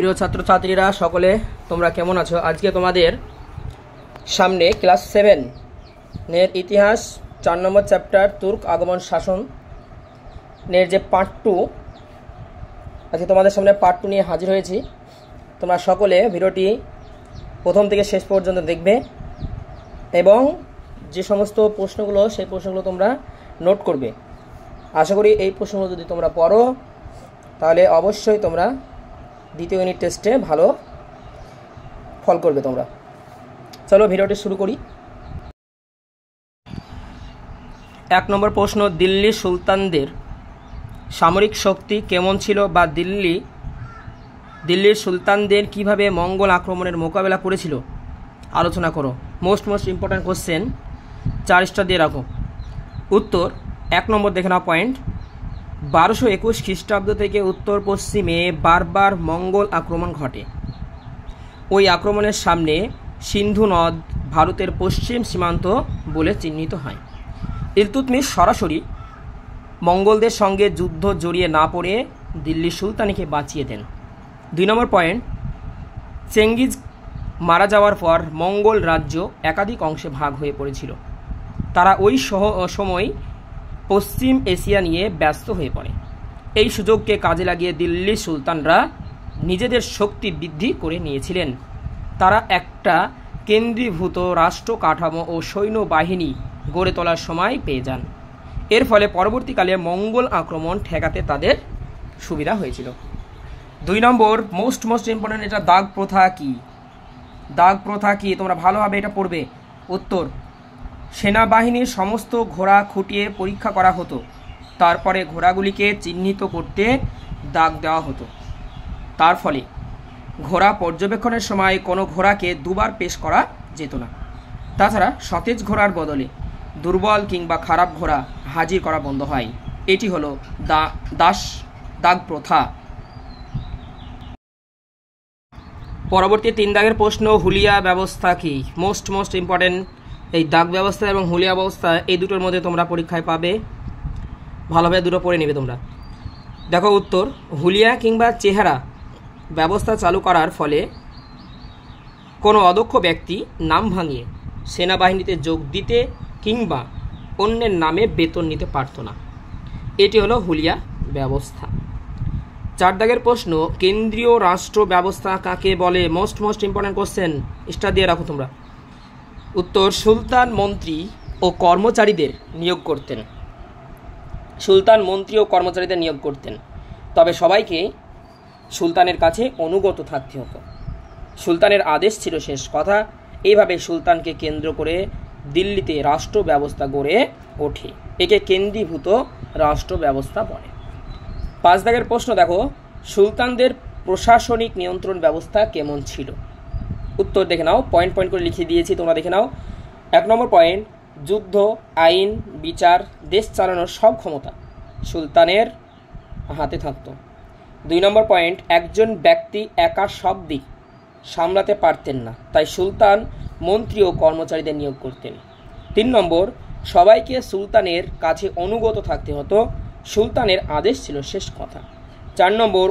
প্রিয় ছাত্রছাত্রীরা সকলে তোমরা কেমন আছো? আজকে তোমাদের সামনে ক্লাস 7 এর ইতিহাস 4 নম্বর চ্যাপ্টার তুর্ক আগমন শাসন এর যে পার্ট 2, আজকে তোমাদের সামনে পার্ট 2 নিয়ে হাজির হয়েছি। তোমরা সকলে ভিডিওটি প্রথম থেকে শেষ পর্যন্ত দেখবে এবং যে সমস্ত প্রশ্নগুলো সেই প্রশ্নগুলো তোমরা নোট করবে। আশা করি এই প্রশ্নগুলো যদি তোমরা পড়ো তাহলে অবশ্যই তোমরা দ্বিতীয় ইউনিট টেস্টে ভালো ফল করবে তোমরা। চলো ভিডিওটি শুরু করি। 1 নম্বর প্রশ্ন, দিল্লি সুলতানদের সামরিক শক্তি কেমন ছিল বা দিল্লির সুলতানদের কিভাবে মঙ্গল আক্রমণের মোকাবেলা করেছিল আলোচনা করো। মোস্ট ইম্পর্ট্যান্ট কোশ্চেন, 4 স্টার দিয়ে রাখো। উত্তর 1 নম্বর দেখে নাও পয়েন্ট। 1221 খ্রিস্টাব্দ থেকে উত্তর পশ্চিমে বারবার মঙ্গল আক্রমণ ঘটে। ওই আক্রমণের সামনে সিন্ধু নদ ভারতের পশ্চিম সীমান্ত বলে চিহ্নিত হয়। ইলতুৎমিশ সরাসরি মঙ্গলদের সঙ্গে যুদ্ধ জড়িয়ে না পড়ে দিল্লি সুলতানিকে বাঁচিয়ে দেন। 2 নম্বর পয়েন্ট, চেঙ্গিজ মারা যাওয়ার পর মঙ্গল রাজ্য একাধিক অংশে ভাগ হয়ে পড়েছিল। তারা ওই সময় পশ্চিম এশিয়া নিয়ে ব্যস্ত হয়ে পড়ে। এই সুযোগকে কাজে লাগিয়ে দিল্লি সুলতানরা নিজেদের শক্তি বৃদ্ধি করে নিয়েছিলেন। তারা একটা কেন্দ্রীভূত রাষ্ট্র কাঠামো ও সৈন্যবাহিনী গড়ে তোলার সময় পেয়ে যান। এর ফলে পরবর্তীকালে মঙ্গল আক্রমণ ঠেকাতে তাদের সুবিধা হয়েছিল। 2 নম্বর মোস্ট ইম্পর্টেন্ট, এটা দাগ প্রথা কি? দাগ প্রথা কি তোমরা ভালোভাবে এটা পড়বে। উত্তর, সেনাবাহিনীর সমস্ত ঘোড়া খুঁটিয়ে পরীক্ষা করা হতো, তারপরে ঘোড়াগুলিকে চিহ্নিত করতে দাগ দেওয়া হতো। তার ফলে ঘোড়া পর্যবেক্ষণের সময় কোনো ঘোড়াকে দুবার পেশ করা যেত না। তাছাড়া সতেজ ঘোড়ার বদলে দুর্বল কিংবা খারাপ ঘোড়া হাজির করা বন্ধ হয়। এটি হলো দাগ প্রথা। পরবর্তী 3 দাগের প্রশ্ন, হুলিয়া ব্যবস্থা কি? মোস্ট ইম্পর্টেন্ট, এই দাগ ব্যবস্থা এবং হুলিয়া ব্যবস্থা এই দুটোর মধ্যে তোমরা পরীক্ষায় পাবে, ভালোভাবে দুটো পড়ে নেবে তোমরা। দেখো উত্তর, হুলিয়া কিংবা চেহারা ব্যবস্থা চালু করার ফলে কোনো অদক্ষ ব্যক্তি নাম ভাঙিয়ে সেনাবাহিনীতে যোগ দিতে কিংবা অন্যের নামে বেতন নিতে পারত না। এটি হলো হুলিয়া ব্যবস্থা। 4 দাগের প্রশ্ন, কেন্দ্রীয় রাষ্ট্র ব্যবস্থা কাকে বলে? মোস্ট ইম্পর্টেন্ট কোশ্চেন, স্টার দিয়ে রাখো তোমরা। উত্তর, সুলতান মন্ত্রী ও কর্মচারীদের নিয়োগ করতেন। সুলতান মন্ত্রী ও কর্মচারীদের নিয়োগ করতেন, তবে সবাইকে সুলতানের কাছে অনুগত থাকতে হতো। সুলতানের আদেশ ছিল শেষ কথা। এইভাবে সুলতানকে কেন্দ্র করে দিল্লিতে রাষ্ট্র ব্যবস্থা গড়ে ওঠে। একে কেন্দ্রীভূত রাষ্ট্র ব্যবস্থা বলে। 5 দাগের প্রশ্ন দেখো, সুলতানদের প্রশাসনিক নিয়ন্ত্রণ ব্যবস্থা কেমন ছিল? উত্তর দেখে নাও, পয়েন্ট করে লিখে দিয়েছি, তোমরা দেখে নাও। 1 নম্বর পয়েন্ট, যুদ্ধ, আইন, বিচার, দেশ চালানোর সব ক্ষমতা সুলতানের হাতে থাকত। 2 নম্বর পয়েন্ট, একজন ব্যক্তি একা সব দিক সামলাতে পারতেন না, তাই সুলতান মন্ত্রী ও কর্মচারীদের নিয়োগ করতেন। 3 নম্বর, সবাইকে সুলতানের কাছে অনুগত থাকতে হতো, সুলতানের আদেশ ছিল শেষ কথা। 4 নম্বর,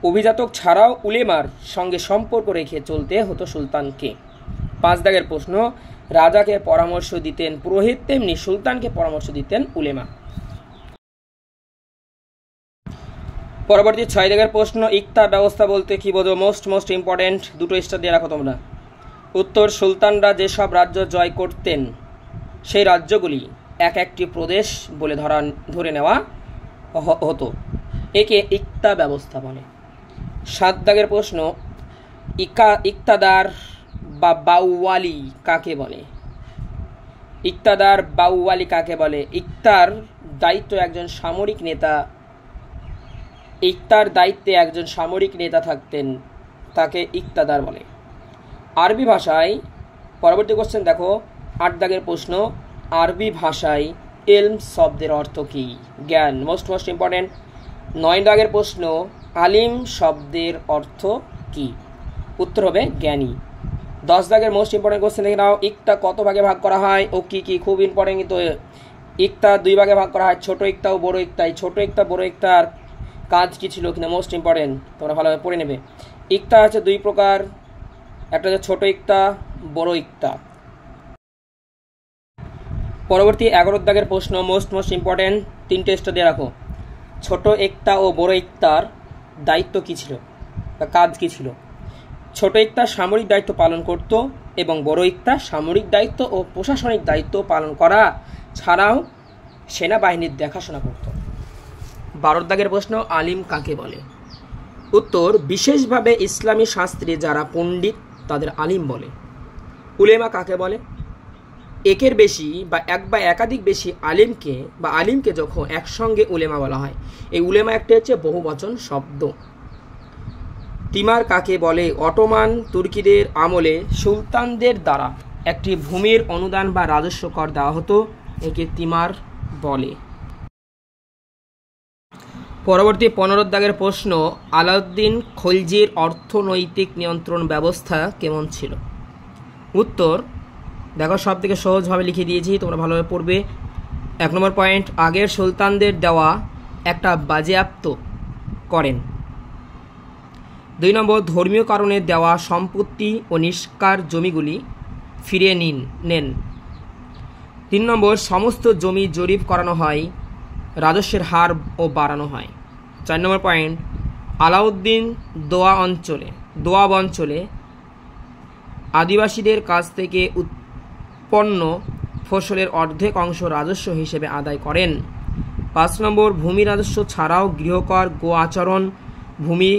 অভিজাতক ছাড়াও উলেমার সঙ্গে সম্পর্ক রেখে চলতে হতো সুলতানকে। 5 দাগের প্রশ্ন, রাজাকে পরামর্শ দিতেন পুরোহিত, তেমনি সুলতানকে পরামর্শ দিতেন উলেমা। পরবর্তী 6 দাগের প্রশ্ন, ইকতা ব্যবস্থা বলতে কি বোঝো? মোস্ট ইম্পর্টেন্ট, দুটো স্টার দিয়ে রাখো তোমরা। উত্তর, সুলতানরা যেসব রাজ্য জয় করতেন সেই রাজ্যগুলি একটি প্রদেশ বলে ধরে নেওয়া হতো। একে ইকতা ব্যবস্থা বলে। 7 দাগের প্রশ্ন, ইকতাদার বা বাউওয়ালি কাকে বলে? ইকতাদার বাউওয়ালি কাকে বলে? ইকতার দায়িত্বে একজন সামরিক নেতা থাকতেন, তাকে ইকতাদার বলে। আরবি ভাষায়, পরবর্তী কোশ্চেন দেখো, 8 দাগের প্রশ্ন, আরবি ভাষায় ইলম শব্দের অর্থ কি? জ্ঞান। Most important. 9 দাগের প্রশ্ন, আলিম শব্দের অর্থ কি? উত্তর হবে জ্ঞানী। 10 দাগের মোস্ট ইম্পর্টেন্ট কোশ্চেন দেখে নাও, ইকতা কত ভাগে ভাগ করা হয় ও কি কি? খুব ইম্পর্টেন্ট কিন্তু। ইকতা 2 ভাগে ভাগ করা হয়, ছোট ইকতা ও বড় ইকতা। এই ছোট ইকতা বড় ইকতার কাজ কী ছিল কিনা মোস্ট ইম্পর্টেন্ট, তোমরা ভালোভাবে পড়ে নেবে। ইক্তা আছে দুই প্রকার, একটা হচ্ছে ছোট ইক্তা, বড় ইক্তা। পরবর্তী 11 দাগের প্রশ্ন মোস্ট ইম্পর্টেন্ট, 3টে টেস্ট দিয়ে রাখো। ছোট ইক্তা ও বড় ইক্তার দায়িত্ব কী ছিল বা কাজ কী ছিল? ছোট ইক্তা সামরিক দায়িত্ব পালন করত এবং বড় ইক্তা সামরিক দায়িত্ব ও প্রশাসনিক দায়িত্ব পালন করা ছাড়াও সেনাবাহিনীর দেখাশোনা করত। 12 দাগের প্রশ্ন, আলিম কাকে বলে? উত্তর, বিশেষভাবে ইসলামী শাস্ত্রে যারা পণ্ডিত তাদের আলিম বলে। উলেমা কাকে বলে? একের বেশি বা এক বা একাধিক বেশি আলিমকে যখন একসঙ্গে উলেমা বলা হয়। এই উলেমা একটি হচ্ছে বহুবচন শব্দ। তিমার কাকে বলে? অটোমান তুর্কিদের আমলে সুলতানদের দ্বারা একটি ভূমির অনুদান বা রাজস্ব কর দেওয়া হতো, একে তিমার বলে। পরবর্তী 15 দাগের প্রশ্ন, আলাউদ্দিন খলজির অর্থনৈতিক নিয়ন্ত্রণ ব্যবস্থা কেমন ছিল? উত্তর, দেখো সব থেকে সহজভাবে লিখে দিয়েছি, তোমরা ভালোভাবে পড়বে। 1 নম্বর পয়েন্ট, আগের সুলতানদের দেওয়া একটা বাজেয়াপ্ত করেন। 2 নম্বর, ধর্মীয় কারণে দেওয়া সম্পত্তি ও নিষ্কার জমিগুলি ফিরিয়ে নেন। 3 নম্বর, সমস্ত জমি জরিপ করানো হয়, রাজস্বের হার ও বাড়ানো হয়। 4 নম্বর পয়েন্ট, আলাউদ্দিন দোয়াব অঞ্চলে আদিবাসীদের কাছ থেকে উৎপন্ন ফসলের অর্ধেক অংশ রাজস্ব হিসেবে আদায় করেন। 5 নম্বর, ভূমি রাজস্ব ছাড়াও গৃহকর, গো আচরণ, ভূমি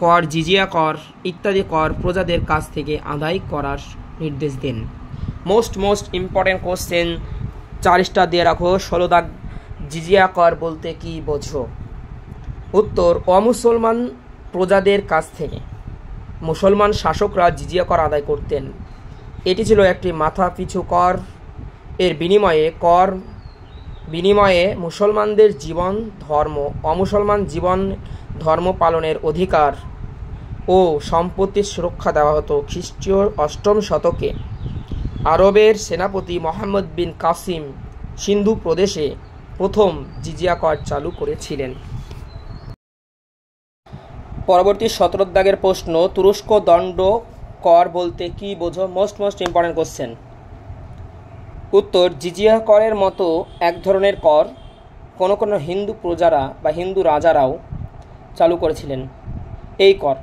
কর, জিজিয়া কর ইত্যাদি কর প্রজাদের কাছ থেকে আদায় করার নির্দেশ দেন। মোস্ট ইম্পর্টেন্ট কোশ্চেন 40টা দিয়ে রাখো। 16 দাগ, জিজিয়া কর বলতে কি বোঝো? উত্তর, অমুসলমান প্রজাদের কাছ থেকে মুসলমান শাসকরা জিজিয়া কর আদায় করতেন। এটি ছিল একটি মাথা পিছু কর। এর বিনিময়ে মুসলমানদের অমুসলমান জীবন ধর্ম পালনের অধিকার ও সম্পত্তির সুরক্ষা দেওয়া হতো। খ্রিস্টীয় 8ম শতকে আরবের সেনাপতি মোহাম্মদ বিন কাসিম সিন্ধু প্রদেশে প্রথম জিজিয়া কর চালু করেছিলেন। পরবর্তী 17 দাগের প্রশ্ন, তুরস্ক দণ্ড কর বলতে কি বোঝো? Most important question. উত্তর, জিজিয়া করের মতো এক ধরনের কর কোনো হিন্দু প্রজারা বা হিন্দু রাজারাও চালু করেছিলেন। এই কর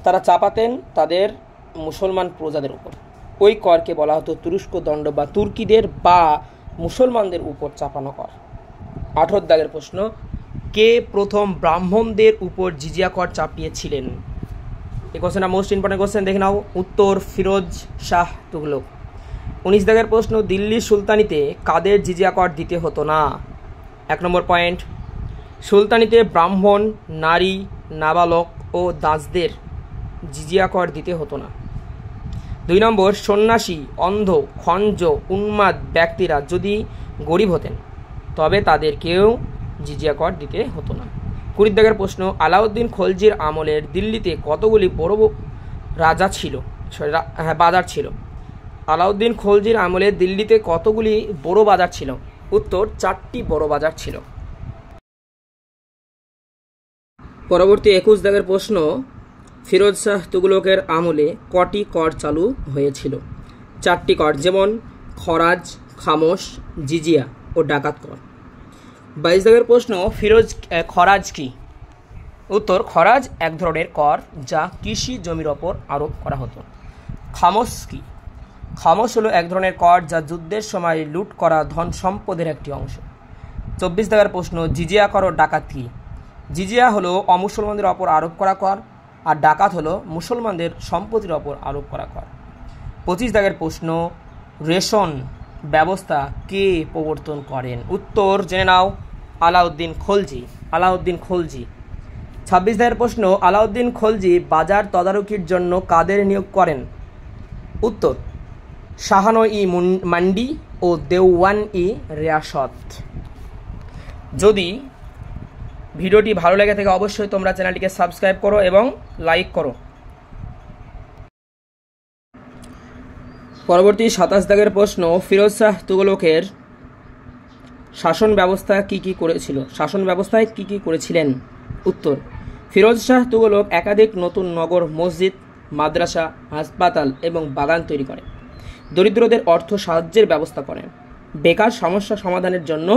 তারা চাপাতেন তাদের মুসলমান প্রজাদের উপর। ওই করকে বলা হতো তুরস্ক দণ্ড বা তুর্কিদের বা মুসলমানদের উপর চাপানো কর। 18 দাগের প্রশ্ন, কে প্রথম ব্রাহ্মণদের উপর জিজিয়া কর চাপিয়েছিলেন? এই কোশ্চেনটা মোস্ট ইম্পর্টেন্ট কোশ্চেন, দেখে নাও। উত্তর, ফিরোজ শাহ তুগলক। 19 দাগের প্রশ্ন, দিল্লি সুলতানিতে কাদের জিজিয়া কর দিতে হতো না? 1 নম্বর পয়েন্ট, সুলতানিতে ব্রাহ্মণ, নারী, নাবালক ও দাসদের জিজিয়া কর দিতে হতো না। 2 নম্বর, সন্ন্যাসী, অন্ধ, খঞ্জ, উন্মাদ ব্যক্তিরা যদি গরিব হতেন তবে তাদেরকেও জিজিয়া কর দিতে হতো না। 20 দাগের প্রশ্ন, আলাউদ্দিন খলজির আমলের দিল্লিতে কতগুলি বড় বাজার ছিল? আলাউদ্দিন খলজির আমলে দিল্লিতে কতগুলি বড় বাজার ছিল? উত্তর, 4টি বড় বাজার ছিল। পরবর্তী 21 দাগের প্রশ্ন, ফিরোজ শাহ তুগলকের আমলে কটি কর চালু হয়েছিল? 4টি কর, যেমন খরাজ, খামোশ, জিজিয়া ও ডাকাত কর। 22 দাগের প্রশ্ন, খরাজ কি? উত্তর, খরাজ এক ধরনের কর যা কৃষি জমির ওপর আরোপ করা হতো। খামোশ কি? খামোশ হলো এক ধরনের কর যা যুদ্ধের সময় লুট করা ধন সম্পদের একটি অংশ। 24 দাগের প্রশ্ন, জিজিয়া কর ও ডাকাত কি? জিজিয়া হলো অমুসলমানদের ওপর আরোপ করা কর, আর ডাকাত হলো মুসলমানদের সম্পত্তির ওপর আরোপ করা কর। 25 দাগের প্রশ্ন, রেশন ব্যবস্থা কে প্রবর্তন করেন? উত্তর জেনে নাও, আলাউদ্দিন খলজি। 26 দাগের প্রশ্ন, আলাউদ্দিন খলজি বাজার তদারকির জন্য কাদের নিয়োগ করেন? উত্তর, শাহান-ই মান্ডি ও দেওয়ান-ই রিয়াসত। যদি ভিডিওটি ভালো লেগে থাকে অবশ্যই তোমরা চ্যানেলটিকে সাবস্ক্রাইব করো এবং লাইক করো। পরবর্তী 27 দাগের প্রশ্ন, ফিরোজ শাহ তুগলকের শাসন ব্যবস্থায় কি কি করেছিলেন? উত্তর, ফিরোজ শাহ তুগলক একাধিক নতুন নগর, মসজিদ, মাদ্রাসা, হাসপাতাল এবং বাগান তৈরি করেন। দরিদ্রদের অর্থ সাহায্যের ব্যবস্থা করেন। বেকার সমস্যা সমাধানের জন্য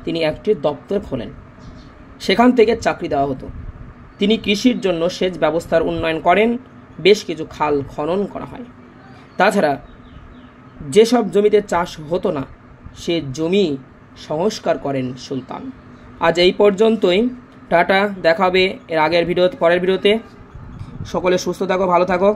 তিনি একটি দপ্তর খোলেন, সেখান থেকে চাকরি দেওয়া হতো। তিনি কৃষির জন্য সেচ ব্যবস্থার উন্নয়ন করেন, বেশ কিছু খাল খনন করা হয়। তাছাড়া যেসব জমিতে চাষ হতো না সে জমি সংস্কার করেন সুলতান। আজ এই পর্যন্তই, টাটা, দেখা হবে এর আগের ভিডিও, পরের ভিডিওতে। সকলে সুস্থ থাকো, ভালো থাকো।